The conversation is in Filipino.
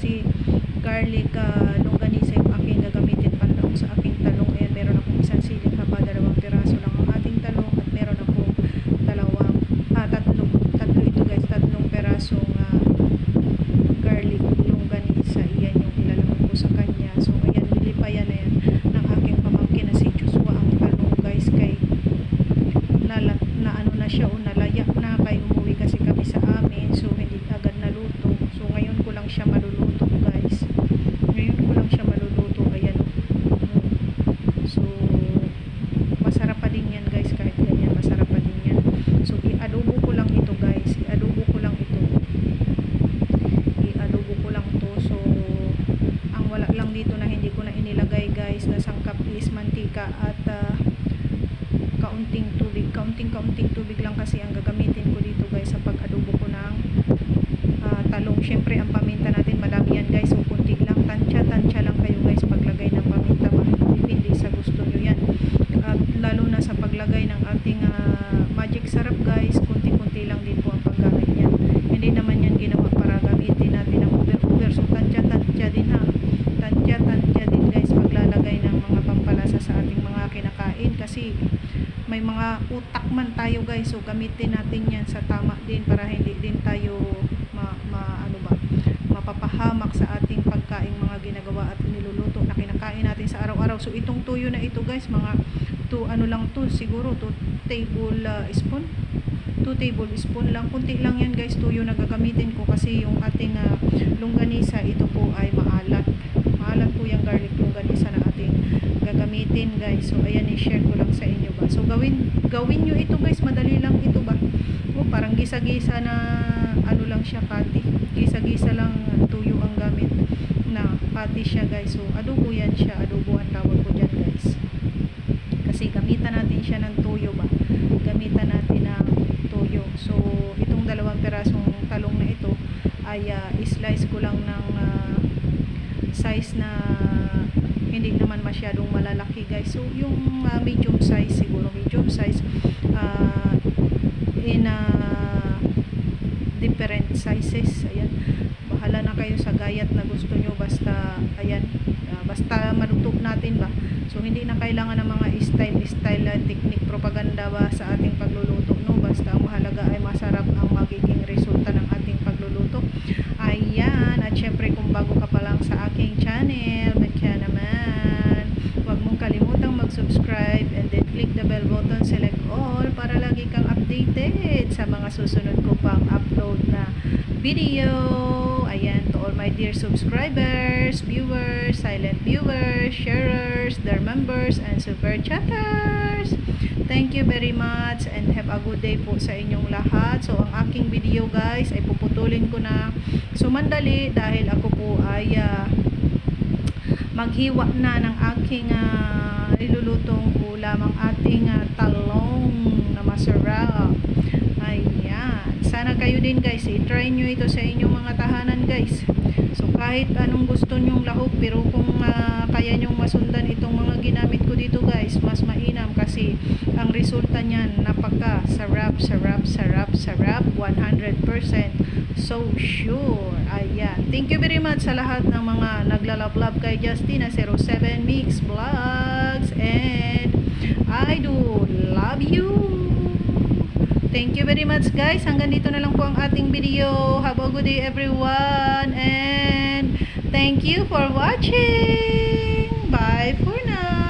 kasi garlic longganisa yung aking gagamitin panlahok sa aking talong. Ayan, meron akong isang siling haba, 2 piraso lang ang ating talong, at meron akong tatlo ito guys, 3 pirasong garlic longganisa. Iyan yung ilalagay ko sa kanya. So ayan, nilipayan na yan ng aking pamangkin na si Joshua ang talong guys, kay na ano na siya o nalaya na, kay umuwi kasi kami sa amin, so hindi agad naluto. So ngayon ko lang siya maluluto guys, ayan. So masarap pa din yan guys, kahit ganyan masarap pa din yan. So i-adobo ko lang ito guys, i-adobo ko lang to. So ang wala lang dito na hindi ko na inilagay guys na sangkap is mantika at kaunting tubig lang kasi ang gagamitin ko dito guys sa pag-adobo ko ng talong. Syempre ang paminta natin madami yan guys, so kunti lang, tansya lang kayo guys paglagay ng paminta, depende sa gusto nyo yan. At lalo na sa paglagay ng ating magic sarap guys, kunti lang din po ang paggamit yan. Hindi naman yan ginawa para gamitin natin ng over, so tansya din ha, tansya din guys paglalagay ng mga pampalasa sa ating mga kinakain, kasi may mga utak man tayo guys, so gamitin natin yan sa tama din para hindi din tayo mapapahamak sa ating pagkain, mga ginagawa at niluluto na kinakain natin sa araw-araw. So itong tuyo na ito guys, mga siguro 2 tablespoon lang, kunti lang yan guys, tuyo na gagamitin ko, kasi yung ating longganisa ito po ay maalat po yung garlic longganisa na ating gagamitin guys. So ayan, i-share ko lang sa inyo ba. So gawin nyo ito guys, madali lang ito ba. Parang gisa-gisa na ano lang siya, pati gisa-gisa lang tuyo ang gamit na pati siya guys. So adobo yan siya, adobo ang tawag ko dyan guys, kasi gamitan natin siya ng tuyo ba, So itong 2 pirasong talong na ito ay slice ko lang ng size na hindi naman masyadong malalaki guys. So yung medium size, siguro medium size in different sizes. Ayan, bahala na kayo sa gayat na gusto nyo, basta ayan, basta maluto natin ba. So hindi na kailangan ng mga style technique, propaganda ba sa ating pagluluto, no? Basta ang mahalaga ay masarap ang magiging resulta ng ating pagluluto. Ayan, at syempre kung bago ka pa lang sa aking channel, kaya naman huwag mong kalimutang mag-subscribe and then click the bell button, select all para lagi kang updated sa mga susunod ko pang upload na video. Ayan, to all my dear subscribers, viewers, silent viewers, sharers, their members, and super chatters, thank you very much and have a good day po sa inyong lahat. So ang aking video guys ay puputulin ko na sumandali dahil ako po ay maghiwa na ng aking nilulutong ulam, ang ating talong na masarap. Ayan, sana kayo din guys, i-try nyo ito sa inyong mga tahanan guys. So kahit anong gusto nyong lahok, pero kung kaya nyong masundan itong mga ginamit ko dito guys, mas mainam, kasi ang resulta niyan napaka sarap, 100% so sure. Ayan, thank you very much sa lahat ng mga naglalove kay Justina 07 Mix Vlogs, and I do love you. Thank you very much guys. Hanggang dito na lang po ang ating video. Have a good day everyone, and thank you for watching. Bye for now.